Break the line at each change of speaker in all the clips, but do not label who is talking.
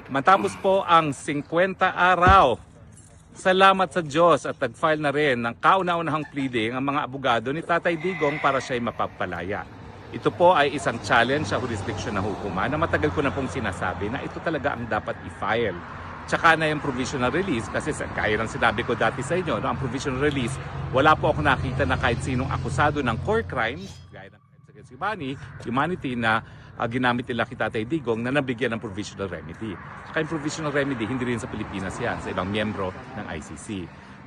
Matapos po ang 50 araw, salamat sa Diyos at nag-file na rin ng kauna-unahang pleading ang mga abogado ni Tatay Digong para siya'y mapagpalaya. Ito po ay isang challenge sa jurisdiction ng hukuman na matagal ko na pong sinasabi na ito talaga ang dapat i-file. Tsaka na yung provisional release kasi kaya ng sinabi ko dati sa inyo, no, ang provisional release, wala po ako nakita na kahit sinong akusado ng core crimes, gaya ng crimes against humanity na ginamit nila kay Tatay Digong na nabigyan ng provisional remedy. Saka yung provisional remedy, hindi rin sa Pilipinas yan, sa ibang miyembro ng ICC.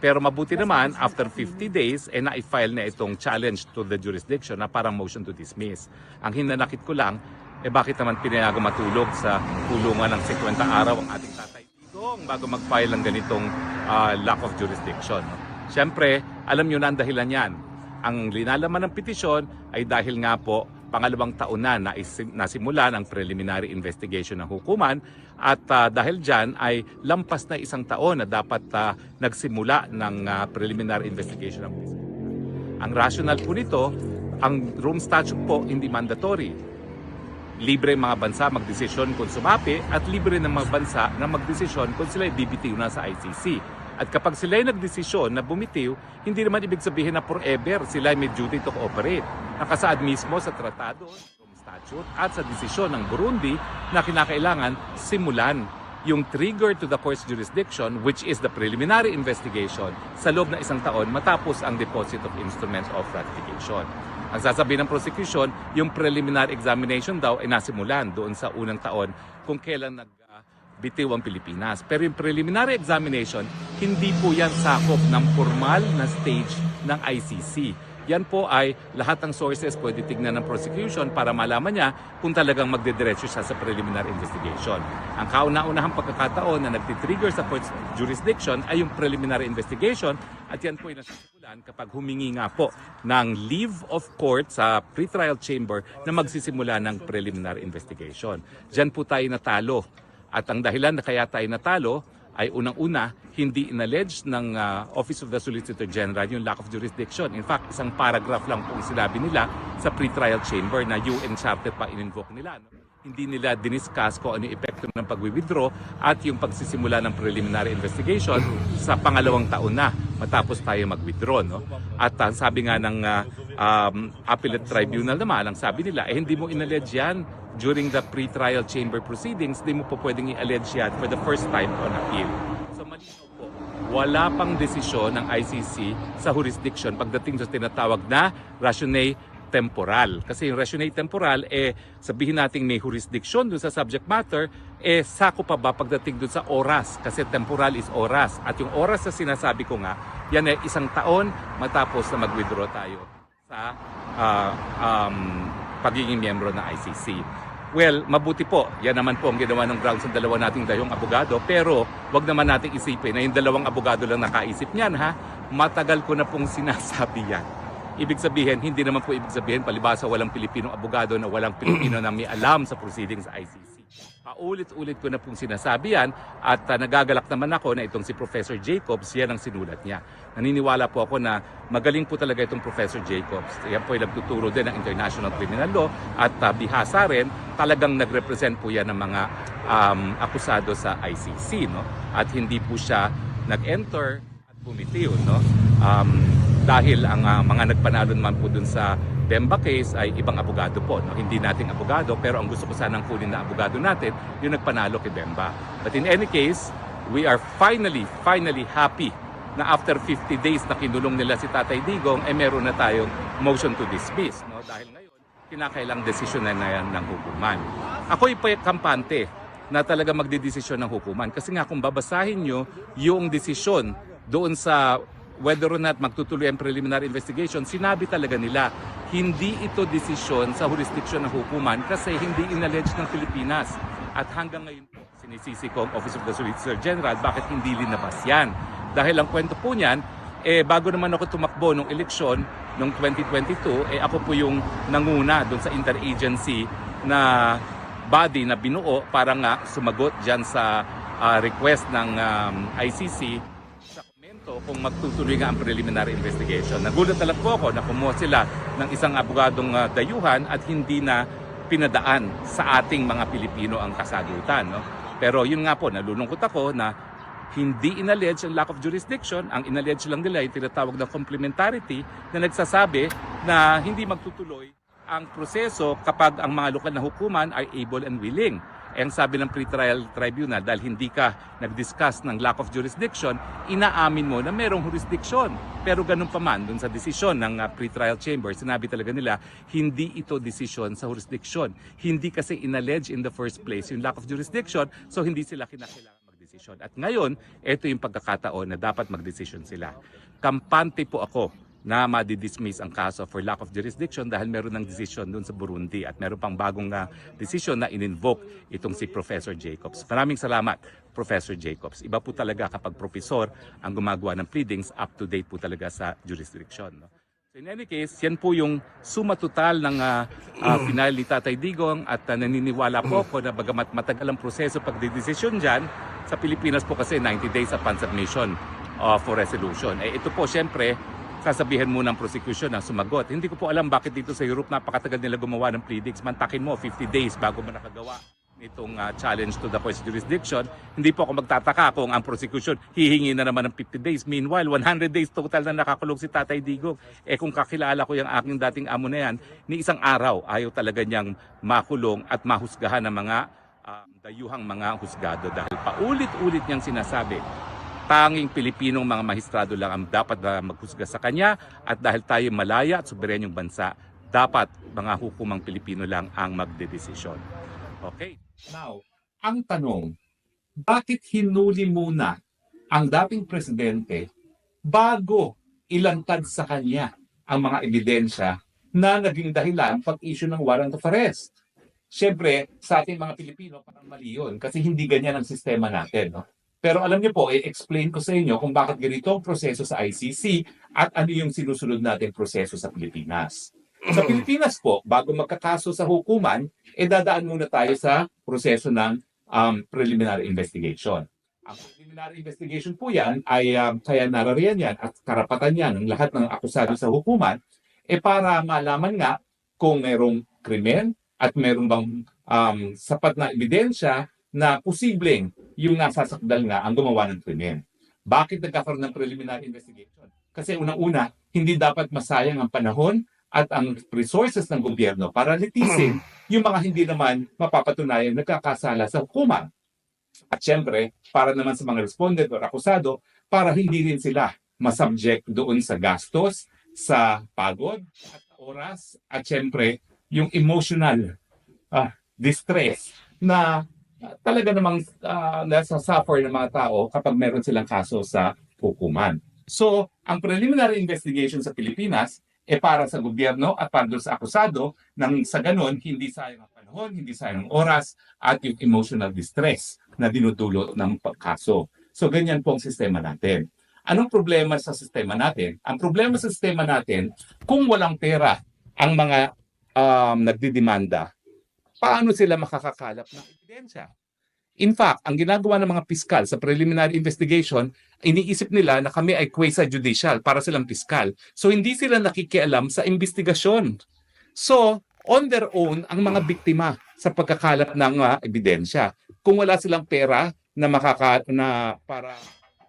Pero mabuti naman, after 50 days, na-file na itong challenge to the jurisdiction na parang motion to dismiss. Ang hinanakit ko lang, bakit naman pinayagang matulog sa kulungan ng 50 araw ang ating Tatay Digong bago mag-file ng ganitong lack of jurisdiction. Siyempre, alam nyo na ang dahilan yan. Ang linalaman ng petisyon ay dahil nga po pangalawang taon na nasimulan ang preliminary investigation ng hukuman at dahil dyan ay lampas na isang taon na dapat nagsimula ng preliminary investigation ng police. Ang rationale po nito, ang Rome Statute po hindi mandatory. Libre mga bansa magdesisyon kung sumapi at libre ng mga bansa na magdesisyon kung sila ibibitiw na sa ICC. At kapag sila ay nagdesisyon na bumitiw, hindi naman ibig sabihin na forever sila ay may duty to cooperate. Nakasaad mismo sa tratado, Rome Statute at sa desisyon ng Burundi na kinakailangan simulan yung trigger to the court's jurisdiction, which is the preliminary investigation, sa loob na isang taon matapos ang deposit of instrument of ratification. Ang sasabihin ng prosecution, yung preliminary examination daw ay nasimulan doon sa unang taon kung kailan bitiw ang Pilipinas. Pero yung preliminary examination, hindi po yan sakop ng formal na stage ng ICC. Yan po ay lahat ng sources pwede tignan ng prosecution para malaman niya kung talagang magdediretso siya sa preliminary investigation. Ang kauna-unahang pagkakataon na nagtitrigger sa court's jurisdiction ay yung preliminary investigation at yan po ay nasisimulan kapag humingi nga po ng leave of court sa pretrial chamber na magsisimula ng preliminary investigation. Diyan po tayo natalo. At ang dahilan na kaya tayo natalo ay unang-una, hindi inallege ng Office of the Solicitor General yung lack of jurisdiction. In fact, isang paragraph lang po sinabi nila sa pretrial chamber na UN Charter pa in-invoke nila. No? Hindi nila diniscuss kung ano yung epekto ng pag-withdraw at yung pagsisimula ng preliminary investigation sa pangalawang taon na matapos tayo mag-withdraw. No? At sabi nga ng Appellate Tribunal naman, ang sabi nila, hindi mo inallege yan during the pre-trial chamber proceedings, di mo po pwedeng i-allege yan for the first time on appeal. So malinaw po, wala pang desisyon ng ICC sa jurisdiction pagdating sa tinatawag na rationale temporal. Kasi yung rationale temporal, sabihin natin may jurisdiction dun sa subject matter, sako pa ba pagdating dun sa oras? Kasi temporal is oras. At yung oras na sinasabi ko nga, yan ay isang taon matapos na mag-withdraw tayo sa pagiging miyembro ng ICC. Well, mabuti po. Yan naman po ang ginawa ng grounds ng dalawa nating dayong abogado. Pero wag naman nating isipin na yung dalawang abogado lang nakaisip niyan, ha? Matagal ko na pong sinasabi yan. Ibig sabihin, hindi naman po ibig sabihin, palibasa walang Pilipinong abogado na walang Pilipino na may alam sa proceedings sa ICC. Paulit-ulit ko na pong sinasabi yan at nagagalak naman ako na itong si Professor Jacobs, yan ang sinulat niya. Naniniwala po ako na magaling po talaga itong Professor Jacobs. Yan po ay nagtuturo din ng International Criminal Law at bihasa rin, talagang nagrepresent po yan ng mga akusado sa ICC. No? At hindi po siya nag-enter at bumitiw. No? Dahil ang mga nagpanalo naman po dun sa Bemba case ay ibang abogado po. No? Hindi nating abogado, pero ang gusto ko sanang kunin na abogado natin, yung nagpanalo kay Bemba. But in any case, we are finally happy na after 50 days na kinulong nila si Tatay Digong, meron na tayong motion to dismiss. No? Dahil ngayon, kinakailang desisyon na yan ng hukuman. Ako'y kampante na talaga magdidesisyon ng hukuman. Kasi nga kung babasahin nyo yung desisyon doon sa whether or not magtutuloy ang preliminary investigation, sinabi talaga nila, hindi ito desisyon sa jurisdiction ng hukuman kasi hindi inallege ng Pilipinas. At hanggang ngayon po, sinisisi ko ang Office of the Solicitor General, bakit hindi linabas yan? Dahil ang kwento po niyan, bago naman ako tumakbo nung eleksyon, noong 2022, ako po yung nanguna doon sa interagency na body na binuo para nga sumagot dyan sa request ng ICC kung magtutuloy nga ang preliminary investigation. Nagulat talaga po ako na kumuha sila ng isang abogadong dayuhan at hindi na pinadaan sa ating mga Pilipino ang kasagutan. No? Pero yun nga po, nalulungkot ako na hindi inallege ang lack of jurisdiction. Ang inallege lang nila yung tinatawag na complementarity na nagsasabi na hindi magtutuloy ang proseso kapag ang mga lokal na hukuman ay able and willing. Ang sabi ng pretrial tribunal, dahil hindi ka nag-discuss ng lack of jurisdiction, inaamin mo na merong jurisdiction. Pero ganun pa man, dun sa desisyon ng pretrial chamber, sinabi talaga nila, hindi ito desisyon sa jurisdiction. Hindi kasi inallege in the first place yung lack of jurisdiction, so hindi sila kinakailangan magdesisyon. At ngayon, ito yung pagkakataon na dapat magdesisyon sila. Kampante po ako na madidismiss ang kaso for lack of jurisdiction dahil meron ng desisyon doon sa Burundi at meron pang bagong desisyon na in-invoke itong si Professor Jacobs. Maraming salamat, Professor Jacobs. Iba po talaga kapag professor ang gumagawa ng pleadings, up to date po talaga sa jurisdiction. No? So in any case, yan po yung suma total ng final ni Tatay Digong at naniniwala po ako na bagamat matagal ang proseso pagdidesisyon dyan, sa Pilipinas po kasi 90 days upon submission for resolution. Ito po siyempre, sasabihin mo ng prosecution na sumagot. Hindi ko po alam bakit dito sa Europe napakatagal nila gumawa ng pleadings. Mantakin mo 50 days bago mo nakagawa nitong challenge to the court's jurisdiction. Hindi po ako magtataka kung ang prosecution hihingi na naman ng 50 days. Meanwhile, 100 days total na nakakulong si Tatay Digong. Kung kakilala ko yung aking dating amo na yan, ni isang araw ayaw talaga niyang makulong at mahusgahan ng mga dayuhang mga husgado dahil paulit-ulit niyang sinasabi tanging Pilipinong mga mahistrado lang ang dapat maghusga sa kanya at dahil tayo malaya at suberenyong bansa, dapat mga hukumang Pilipino lang ang magdedesisyon. Okay?
Now, ang tanong, bakit hinuli muna ang dating presidente bago ilantad sa kanya ang mga ebidensya na naging dahilan pag-issue ng warrant of arrest? Siyempre, sa ating mga Pilipino, parang mali yun kasi hindi ganyan ang sistema natin. No? Pero alam niyo po, i-explain ko sa inyo kung bakit ganito ang proseso sa ICC at ano yung sinusunod nating proseso sa Pilipinas. Sa Pilipinas po, bago magkakaso sa hukuman, dadaan muna tayo sa proseso ng preliminary investigation. Ang preliminary investigation po yan ay kaya narariyan yan at karapatan yan ng lahat ng akusado sa hukuman para malaman nga kung merong krimen at merong bang sapat na ebidensya na posibleng yung nasasakdal nga ang gumawa ng krimen. Bakit nagkakaroon ng preliminary investigation? Kasi unang-una, hindi dapat masayang ang panahon at ang resources ng gobyerno para litisin yung mga hindi naman mapapatunayan nagkakasala sa hukuman. At syempre, para naman sa mga respondent o akusado, para hindi rin sila masubject doon sa gastos, sa pagod, at oras, at syempre, yung emotional distress na talaga namang nasa-suffer ng mga tao kapag meron silang kaso sa hukuman. So, ang preliminary investigation sa Pilipinas para sa gobyerno at para doon sa akusado nang sa ganon, hindi sayang ang panahon, hindi sayang ang oras at yung emotional distress na dinudulot ng pagkaso. So, ganyan po ang sistema natin. Anong problema sa sistema natin? Ang problema sa sistema natin, kung walang pera ang mga nagdidemanda, paano sila makakakalap ng ebidensya? In fact, ang ginagawa ng mga piskal sa preliminary investigation, iniisip nila na kami ay quasi-judicial para silang piskal. So hindi sila nakikialam sa investigasyon. So, on their own, ang mga biktima sa pagkakalap ng ebidensya. Kung wala silang pera na para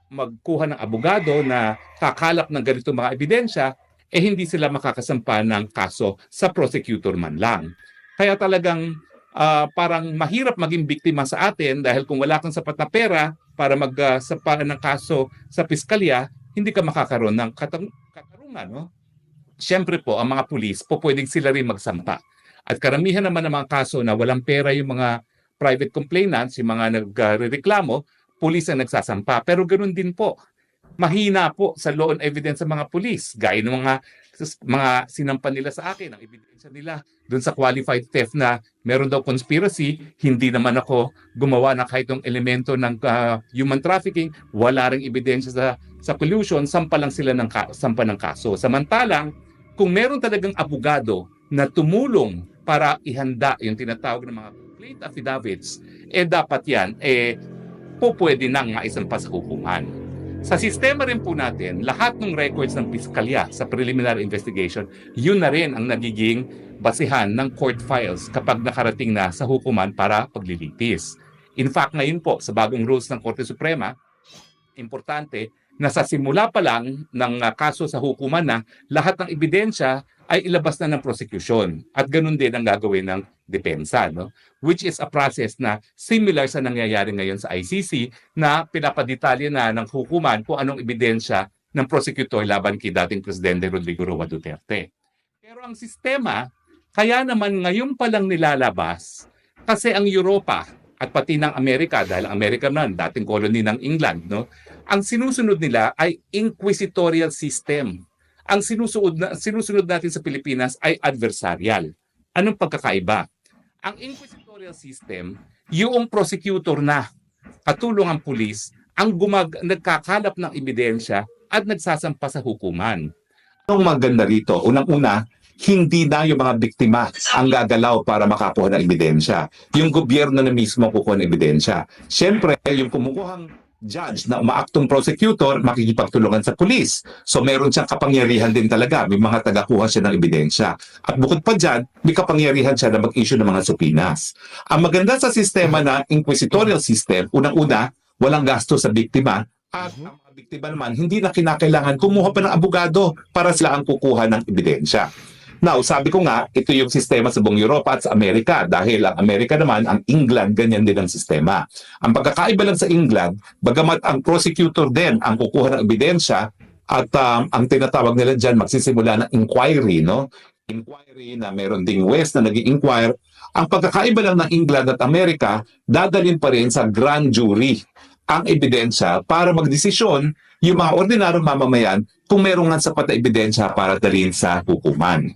magkuha ng abogado na kakalap ng ganitong mga ebidensya, hindi sila makakasampa ng kaso sa prosecutor man lang. Kaya talagang parang mahirap maging biktima sa atin dahil kung wala kang sapat na pera para magsampa ng kaso sa piskalya, hindi ka makakaroon ng katarungan. No? Siyempre po, ang mga pulis, pwedeng sila rin magsampa. At karamihan naman ng mga kaso na walang pera yung mga private complainants, yung mga nagrereklamo, pulis ang nagsasampa. Pero ganoon din po. Mahina po sa law and evidence sa mga pulis. Gaya ng mga sinampan nila sa akin, ang ebidensya nila doon sa qualified theft na meron daw conspiracy, hindi naman ako gumawa ng kahit ng elemento ng human trafficking, wala ring ebidensya sa pollution, sampa lang sila sampa ng kaso. Samantalang, kung meron talagang abogado na tumulong para ihanda yung tinatawag ng mga complaint affidavits, dapat yan, pwede nang maisampa sa hukuman. Sa sistema rin po natin, lahat ng records ng piskalya sa preliminary investigation, yun na rin ang nagiging basihan ng court files kapag nakarating na sa hukuman para paglilitis. In fact, ngayon po, sa bagong rules ng Korte Suprema, importante na sa simula pa lang ng kaso sa hukuman na lahat ng ebidensya ay ilabas na ng prosecution. At ganun din ang gagawin ng depensa, no? Which is a process na similar sa nangyayari ngayon sa ICC na pinapadetalye na ng hukuman kung anong ebidensya ng prosecutor laban kay dating Presidente Rodrigo Roa Duterte. Pero ang sistema, kaya naman ngayon pa lang nilalabas kasi ang Europa at pati ng Amerika, dahil ang Amerika naman, dating colony ng England, no? Ang sinusunod nila ay inquisitorial system. Ang sinusunod natin sa Pilipinas ay adversarial. Anong pagkakaiba? Ang inquisitorial system, yung prosecutor na katulong ang pulis, ang nagkakalap ng ebidensya at nagsasampa sa hukuman. Ang maganda rito, unang-una, hindi na yung mga biktima ang gagalaw para makakuha ng ebidensya. Yung gobyerno na mismo kukuha ng ebidensya. Siyempre, yung kumukuhang judge na umaaktong prosecutor, makikipagtulungan sa pulis. So meron siyang kapangyarihan din talaga. May mga tagakuha siya ng ebidensya. At bukod pa dyan, may kapangyarihan siya na mag-issue ng mga supinas. Ang maganda sa sistema na inquisitorial system, unang-una, walang gasto sa biktima. At ang mga biktima naman, hindi na kinakailangan kumuha pa ng abogado para sila ang kukuha ng ebidensya. Now, sabi ko nga, ito yung sistema sa buong Europa at sa Amerika dahil ang Amerika naman, ang England, ganyan din ang sistema. Ang pagkakaiba lang sa England, bagamat ang prosecutor din ang kukuha ng ebidensya at ang tinatawag nila dyan magsisimula ng inquiry, no? Inquiry na meron ding West na nag-i-inquire. Ang pagkakaiba lang ng England at Amerika, dadalhin pa rin sa grand jury ang ebidensya para magdesisyon yung mga ordinaryong mamamayan kung merong nga sapat na ebidensya para dalhin sa hukuman.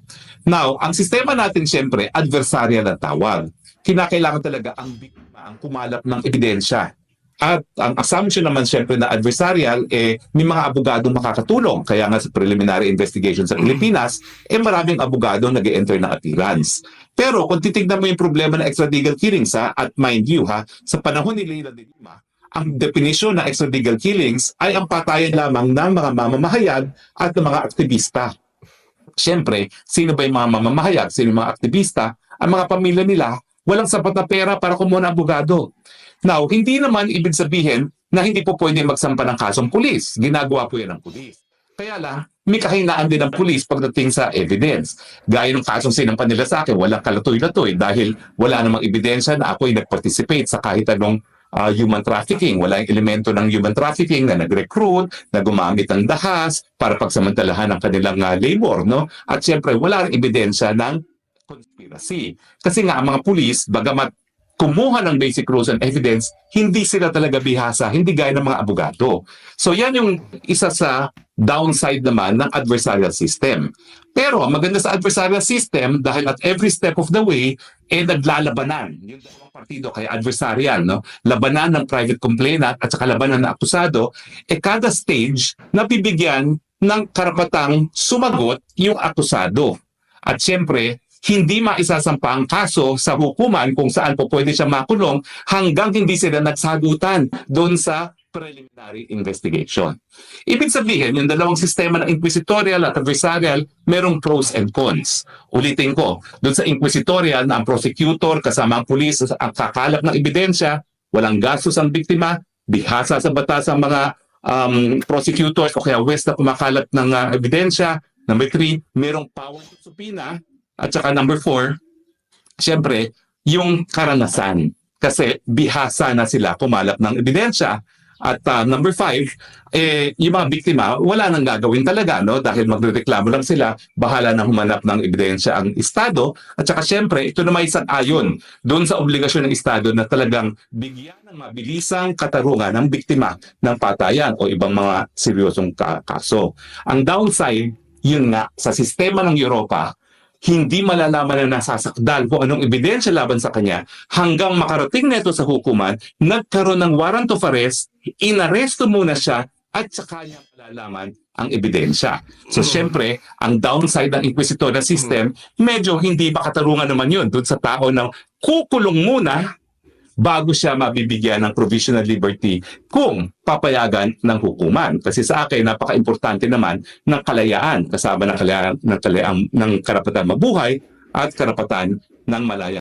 Now, ang sistema natin siyempre, adversarial ang tawag. Kinakailangan talaga ang biktima ang kumalap ng ebidensya. At ang assumption naman siyempre na adversarial, may mga abogadong makakatulong. Kaya nga sa preliminary investigation sa Pilipinas, maraming abogado nag-e-enter ng appearance. Pero kung titignan mo yung problema ng extralegal killings, at mind you, sa panahon ni Leila de Lima, ang definisyon ng extralegal killings ay ang patayan lamang ng mga mamamahayag at ng mga aktivista. Siyempre, sino ba yung mga mamamahayag? Sino yung mga aktivista? Ang mga pamilya nila, walang sapat na pera para kumuha ng abogado. Now, hindi naman ibig sabihin na hindi po pwede magsampa ng kasong pulis. Ginagawa po yan ng pulis. Kaya lang, may kahinaan din ng pulis pagdating sa evidence. Gaya ng kasong sinampan nila sa akin, walang kalatoy-latoy dahil wala namang ebidensya na ako'y nag-participate sa kahit anong human trafficking. Wala yung elemento ng human trafficking na nag-recruit, na gumamit ng dahas para pagsamantalahan ang kanilang labor, no? At siyempre, wala rin ebidensya ng conspiracy. Kasi nga, ang mga pulis, bagamat kumuha ng basic rules and evidence, hindi sila talaga bihasa, hindi gaya ng mga abogado. So yan yung isa sa downside naman ng adversarial system. Pero ang maganda sa adversarial system, dahil at every step of the way, naglalabanan. Yung dalawang partido, kaya adversarial, no? Labanan ng private complainant at saka labanan ng akusado, kada stage, nabibigyan ng karapatang sumagot yung akusado. At siyempre, hindi maisasampa ang kaso sa hukuman kung saan po pwede siya makulong hanggang hindi sila nagsagutan doon sa preliminary investigation. Ibig sabihin, yung dalawang sistema ng inquisitorial at adversarial, merong pros and cons. Ulitin ko, doon sa inquisitorial na ang prosecutor kasama ang pulis ang kakalap ng ebidensya, walang gastos ang biktima, bihasa sa batas ang mga prosecutors o kaya West na kumakalap ng ebidensya. Number 3, merong power to subpoena. At saka number 4, siyempre, yung karanasan. Kasi bihasa na sila kumalap ng ebidensya. At number 5, yung mga biktima, wala nang gagawin talaga, no? Dahil magrereklamo lang sila, bahala na humanap ng ebidensya ang Estado. At saka siyempre, ito na may ayon doon sa obligasyon ng Estado na talagang bigyan ng mabilisang katarungan ng biktima ng patayan o ibang mga seryosong kaso. Ang downside, yun nga, sa sistema ng Europa, hindi malalaman na nasasakdal kung anong ebidensya laban sa kanya hanggang makarating nito sa hukuman, nagkaroon ng warrant of arrest, inaresto muna siya at saka niya malalaman ang ebidensya. So syempre, ang downside ng inquisitorial system, medyo hindi makatarungan naman yun doon sa tao na kukulong muna bago siya mabibigyan ng provisional liberty kung papayagan ng hukuman. Kasi sa akin, napaka-importante naman ng kalayaan, kasama ng karapatan mabuhay at karapatan ng malaya.